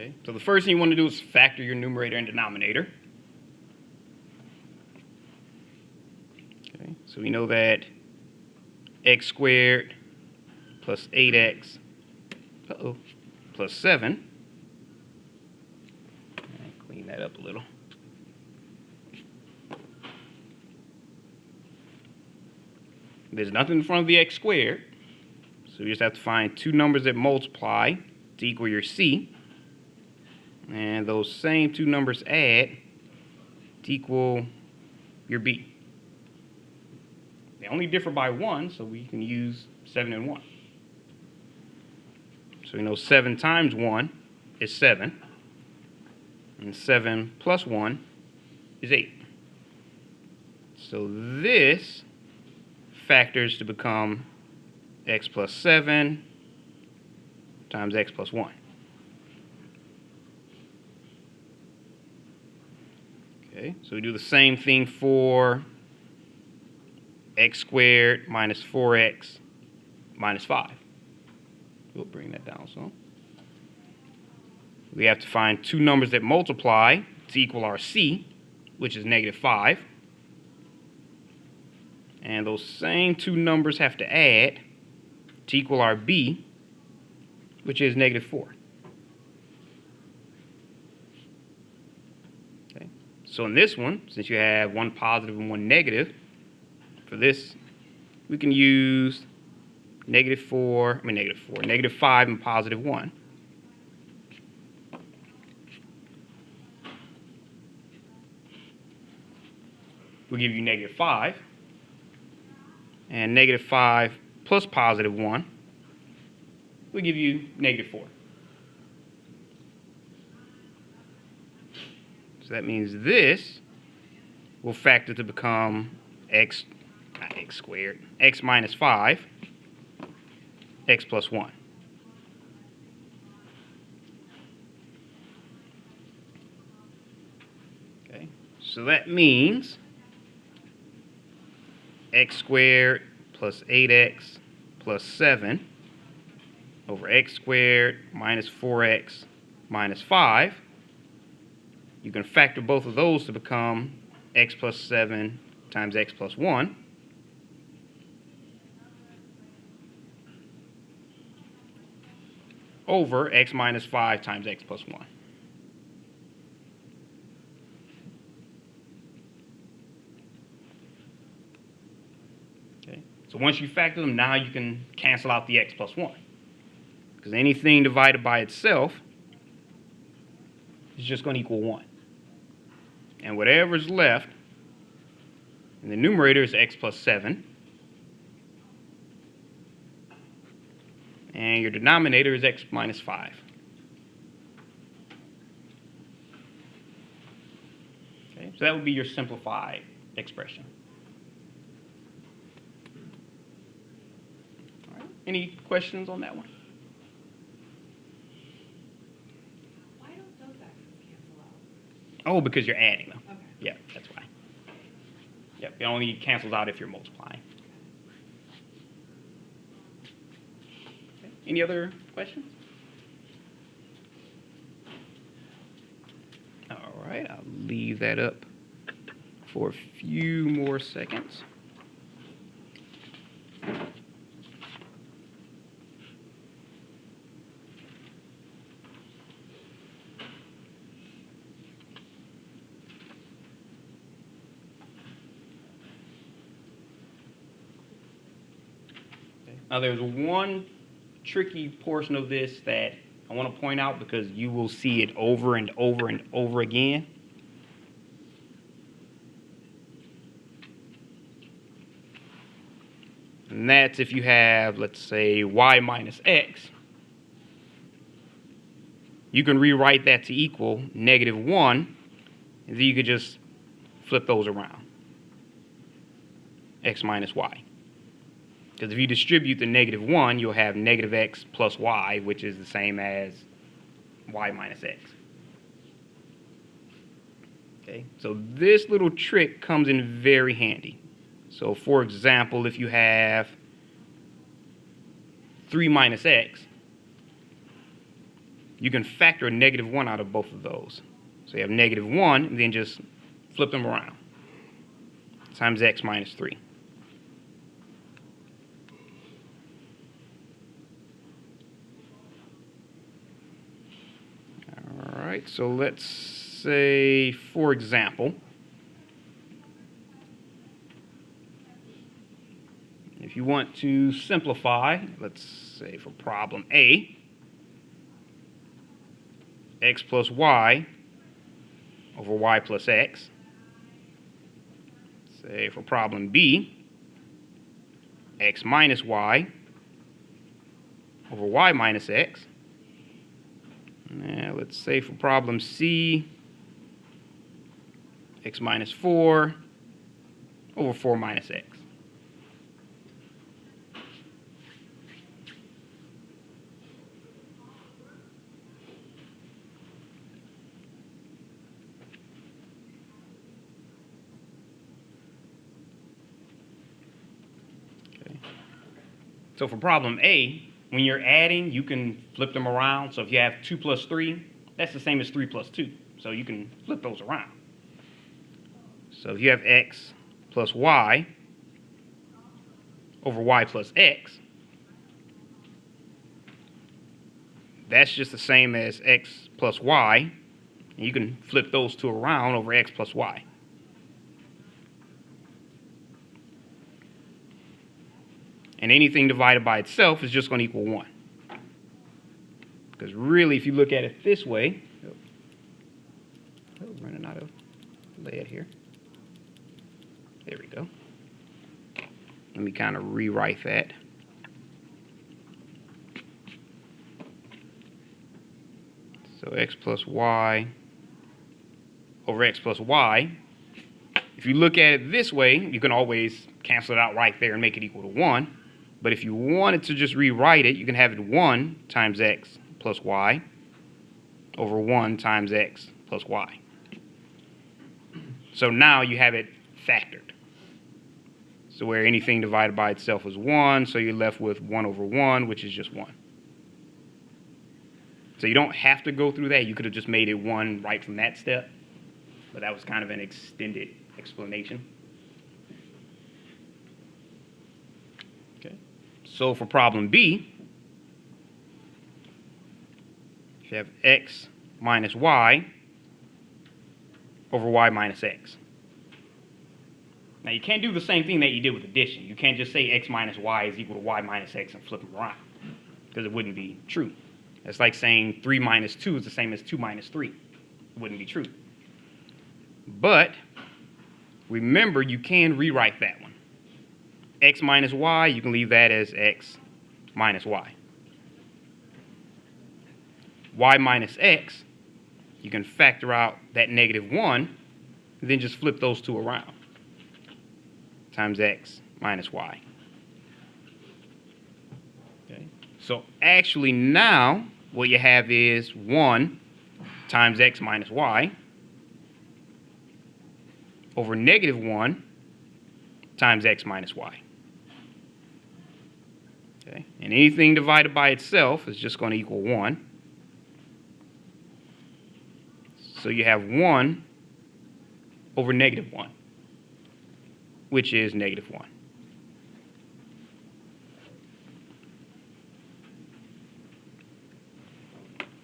Okay, so the first thing you want to do is factor your numerator and denominator. Okay, so we know that x squared plus 8x plus 7. Clean that up a little. There's nothing in front of the x squared, so you just have to find two numbers that multiply to equal your c, and those same two numbers add to equal your b. They only differ by 1, so we can use 7 and 1. So we know 7 times 1 is 7, and 7 plus 1 is 8. So this factors to become x plus 7 times x plus 1. Okay, so we do the same thing for x squared minus 4x minus 5. We'll bring that down some. We have to find two numbers that multiply to equal our c, which is negative 5. And those same two numbers have to add to equal our b, which is negative 4. Okay. So in this one, since you have one positive and one negative, for this, we can use negative 5 and positive 1. We'll give you negative 5. And negative 5 plus positive 1 will give you negative 4. So that means this will factor to become x minus 5, x plus 1. Okay, so that means x squared plus 8x plus 7 over x squared minus 4x minus 5. You can factor both of those to become x plus 7 times x plus 1. Over x minus 5 times x plus 1. Okay. So once you factor them, now you can cancel out the x plus 1. Because anything divided by itself is just going to equal 1. And whatever's left in the numerator is x plus 7. And your denominator is x minus 5. Okay, so that would be your simplified expression. All right. Any questions on that one? Why don't those x's cancel out? Oh, because you're adding them. Okay. Yeah, that's why. Yep, it only cancels out if you're multiplying. Okay. Any other questions? All right, I'll leave that up for a few more seconds. Now there's one tricky portion of this that I want to point out because you will see it over and over and over again. And that's if you have, let's say, y minus x. You can rewrite that to equal negative 1, and then you could just flip those around. X minus y. Because if you distribute the negative 1, you'll have negative x plus y, which is the same as y minus x. Okay, so this little trick comes in very handy. So for example, if you have 3 minus x, you can factor a -1 out of both of those. So you have -1, and then just flip them around. Times x minus 3. All right, so let's say, for example, if you want to simplify, let's say for problem A, x plus y over y plus x. Say for problem B, x minus y over y minus x. Now let's say for problem C, x minus 4 over 4 minus x. So for problem A, when you're adding, you can flip them around. So if you have 2 plus 3, that's the same as 3 plus 2. So you can flip those around. So if you have x plus y over y plus x, that's just the same as x plus y. And you can flip those two around over x plus y. And anything divided by itself is just going to equal 1. Because really, if you look at it this way, running out of lead here. There we go. Let me kind of rewrite that. So x plus y over x plus y. If you look at it this way, you can always cancel it out right there and make it equal to 1. But if you wanted to just rewrite it, you can have it 1 times x plus y over 1 times x plus y. So now you have it factored. So where anything divided by itself is 1, so you're left with 1 over 1, which is just 1. So you don't have to go through that. You could have just made it 1 right from that step. But that was kind of an extended explanation. Okay. So for problem B, you have x minus y over y minus x. Now you can't do the same thing that you did with addition. You can't just say x minus y is equal to y minus x and flip them around, because it wouldn't be true. It's like saying 3 minus 2 is the same as 2 minus 3. It wouldn't be true. But remember, you can rewrite that one. X minus y, you can leave that as x minus y. Y minus x, you can factor out that -1, and then just flip those two around. Times x minus y. Okay. So actually now, what you have is 1 times x minus y over -1 times x minus y. Okay. And anything divided by itself is just going to equal 1. So you have 1 over -1, which is -1.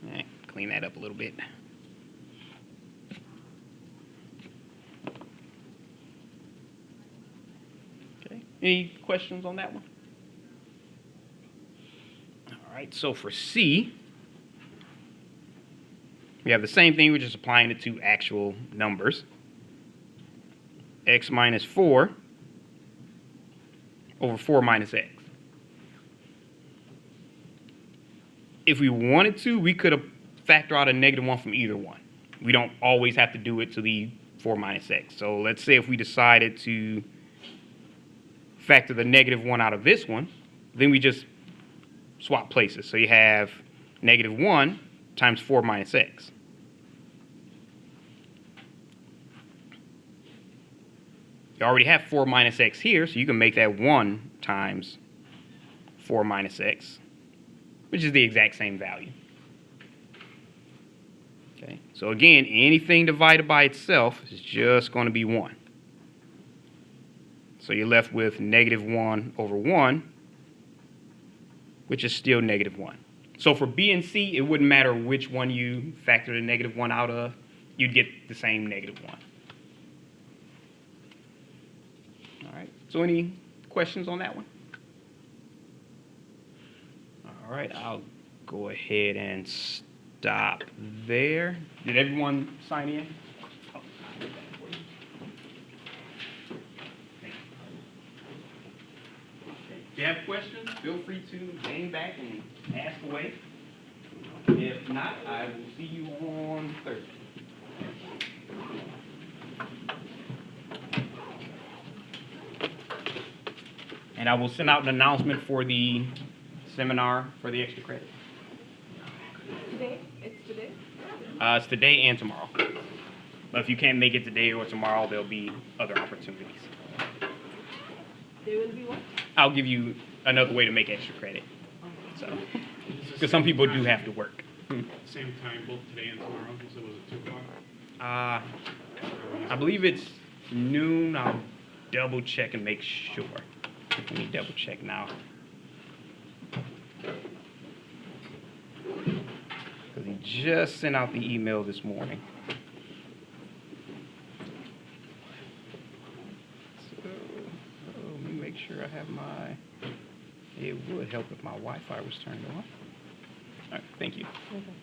All right, clean that up a little bit. Okay, any questions on that one? All right, so for C, we have the same thing, we're just applying it to actual numbers. X minus 4 over 4 minus x. If we wanted to, we could have factored out a -1 from either one. We don't always have to do it to the 4 minus x. So let's say if we decided to factor the -1 out of this one, then we just swap places. So you have -1 times 4 minus x. You already have 4 minus x here, so you can make that 1 times 4 minus x, which is the exact same value. Okay, so again, anything divided by itself is just going to be 1. So you're left with -1 over 1, which is still -1. So for B and C, it wouldn't matter which one you factor the -1 out of, you'd get the same -1. All right, so any questions on that one? All right, I'll go ahead and stop there. Did everyone sign in? Oh, I'll do that for you. Thank you. Okay, if you have questions, feel free to lean back and ask away. If not, I will see you on Thursday. And I will send out an announcement for the seminar for the extra credit. Today? It's today? It's today and tomorrow. But if you can't make it today or tomorrow, there'll be other opportunities. There will be what? I'll give you another way to make extra credit. So, because some people do have to work. Same time, both today and tomorrow, so was it 2 o'clock? I believe it's noon. I'll double check and make sure. Let me double check now. Because he just sent out the email this morning. So, let me make sure I have my... It would help if my Wi-Fi was turned on. All right, thank you. Okay.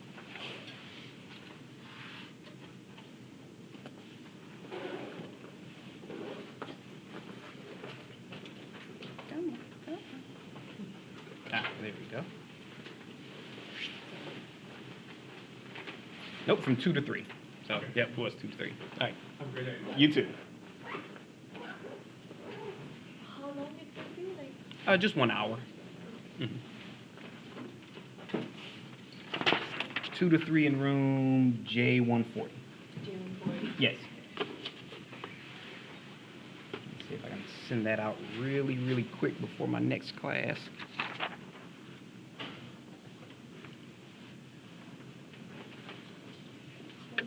There we go. Nope, from 2 to 3. So, Okay. yep, it was 2 to 3. All right, Have a great day. you too. How long it will be? Like, Just 1 hour. 2 to 3 in room J140. June 4th? Yes. Let's see if I can send that out really, really quick before my next class.